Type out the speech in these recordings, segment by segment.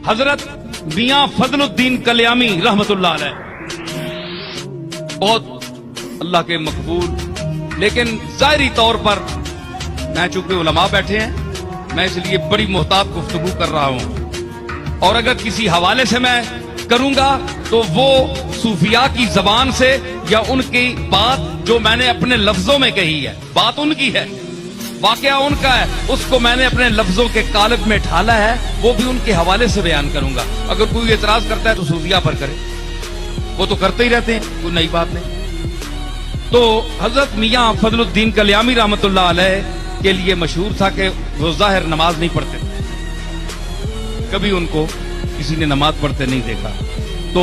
حضرت میاں فضل الدین کلیامی رحمتullah علیہ بہت اللہ کے مقبول، لیکن ظاہری طور پر میں چونکہ علماء بیٹھے ہیں میں اس لیے بڑی محتاط گفتگو کر رہا ہوں، اور اگر کسی حوالے سے میں کروں گا تو وہ صوفیاء کی زبان سے یا ان کی بات جو میں نے اپنے لفظوں میں کہی ہے، بات ان کی ہے، واقعہ ان کا ہے، اس کو میں نے اپنے لفظوں کے قالب میں ڈھالا ہے، وہ بھی ان کے حوالے سے بیان کروں گا۔ اگر کوئی اعتراض کرتا ہے تو صوفیاء پر کرے، وہ تو کرتے ہی رہتے ہیں، کوئی نئی بات نہیں۔ تو حضرت میاں فضل الدین کلیامی رحمتullah علیہ کے لیے مشہور تھا کہ وہ ظاہر نماز نہیں پڑھتے تھے، کبھی ان کو کسی نے نماز پڑھتے نہیں دیکھا، تو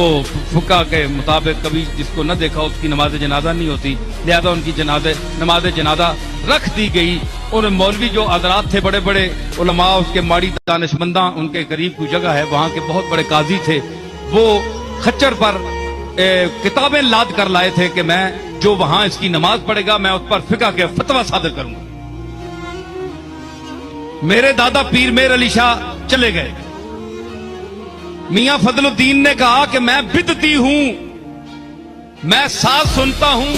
فقہ کے مطابق کبھی جس کو نہ دیکھا اس کی نماز جنازہ نہیں ہوتی، لہذا ان کی نماز جنازہ رکھ دی گئی۔ اور مولوی جو حضرات تھے بڑے بڑے علماء، اس کے ماڑی دانشمنداں، ان کے قریب کوئی جگہ ہے وہاں کے بہت بڑے قاضی تھے، وہ خچر پر کتابیں لاد کر لائے تھے کہ میں جو وہاں اس کی نماز پڑھے گا میں اس پر فقہ کے فتویٰ صادر کروں گا۔ میرے دادا پیر میر علی شاہ چلے گئے، میاں فضل الدین نے کہا کہ میں بدعتی ہوں، میں ساز سنتا ہوں،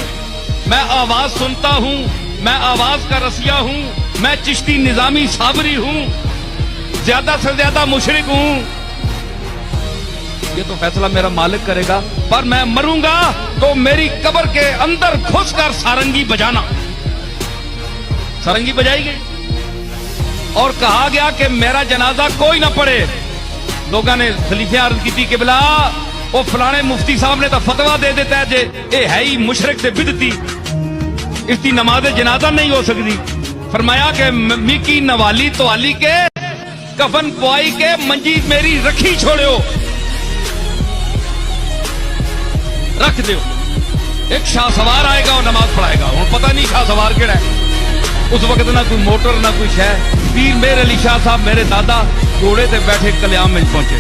میں آواز سنتا ہوں، میں آواز کا رسیہ ہوں، میں چشتی نظامی صابری ہوں، زیادہ سے زیادہ مشرک ہوں، یہ تو فیصلہ میرا مالک کرے گا، پر میں مروں گا تو میری قبر کے اندر گھس کر سارنگی بجانا۔ سارنگی بجائی گئی اور کہا گیا کہ میرا جنازہ کوئی نہ پڑھے۔ لوگوں نے خلیفہ عرض کی تھی کہ بلا وہ فلانے مفتی صاحب نے تو فتوا دے دیتا ہے جے اے ہے ہی مشرک سے بدعتی، اس کی نماز جنازہ نہیں ہو سکتی۔ فرمایا کہ میکی نوالی تو علی کے کفن پوائی کے منجی میری رکھی چھوڑو، رکھ دیو، ایک شاہ سوار آئے گا اور نماز پڑھائے گا۔ اور پتہ نہیں شاہ سوار کیڑا ہے، اس وقت نہ کوئی موٹر نہ کوئی شے۔ پیر میر علی شاہ صاحب میرے دادا گھوڑے تے بیٹھے کلیام میں پہنچے،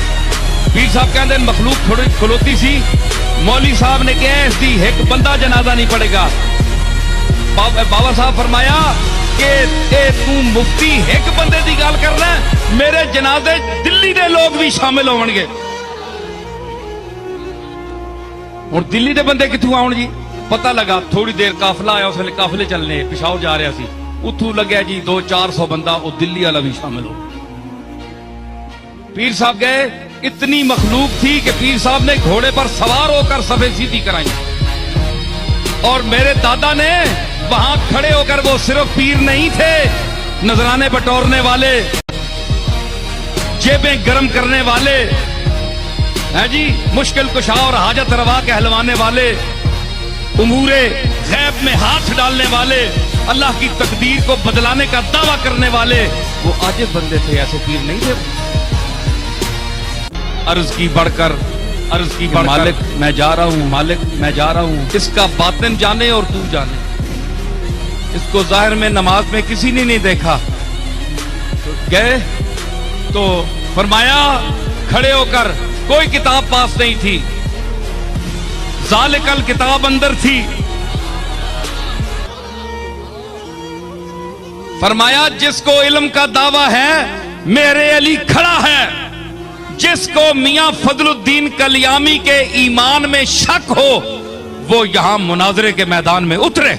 پیر صاحب کہتے ہیں مخلوق تھوڑی کھلوتی سی، مولوی صاحب نے کہا اس دی ایک بندہ جنازہ نہیں پڑے گا۔ بابا صاحب فرمایا کہ اے تو مفتی ایک بندے دی گل کر رہا ہے، میرے جنازے دلی دے لوگ بھی شامل ہون گے۔ اور دلی دے بندے کتوں آؤ جی؟ پتہ لگا تھوڑی دیر قافلہ آیا، اس ویلے قافلے چلنے پشاور جا رہا سی، اتھوں لگیا جی 200-400 بندہ، وہ دلی والا بھی شامل ہو۔ پیر صاحب گئے، اتنی مخلوق تھی کہ پیر صاحب نے گھوڑے پر سوار ہو کر صفیں سیدھی کرائی، اور میرے دادا نے وہاں کھڑے ہو کر، وہ صرف پیر نہیں تھے، نذرانے بٹورنے والے، جیبیں گرم کرنے والے ہیں جی، مشکل کشا اور حاجت روا کہلوانے والے، امور غیب میں ہاتھ ڈالنے والے، اللہ کی تقدیر کو بدلانے کا دعویٰ کرنے والے، وہ عاجز بندے تھے، ایسے پیر نہیں تھے۔ عرض کی بڑھ کر مالک میں جا رہا ہوں، مالک میں جا رہا ہوں، اس کا باطن جانے اور تو جانے، اس کو ظاہر میں نماز میں کسی نے نہیں دیکھا۔ گئے تو فرمایا کھڑے ہو کر، کوئی کتاب پاس نہیں تھی، ذالکل کتاب اندر تھی، فرمایا جس کو علم کا دعویٰ ہے میرے علی کھڑا ہے، جس کو میاں فضل الدین کلیامی کے ایمان میں شک ہو وہ یہاں مناظرے کے میدان میں اترے۔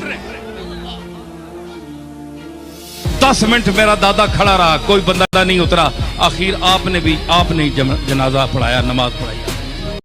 10 منٹ میرا دادا کھڑا رہا، کوئی بندہ نہیں اترا، آخر آپ نے جنازہ پڑھایا، نماز پڑھائی۔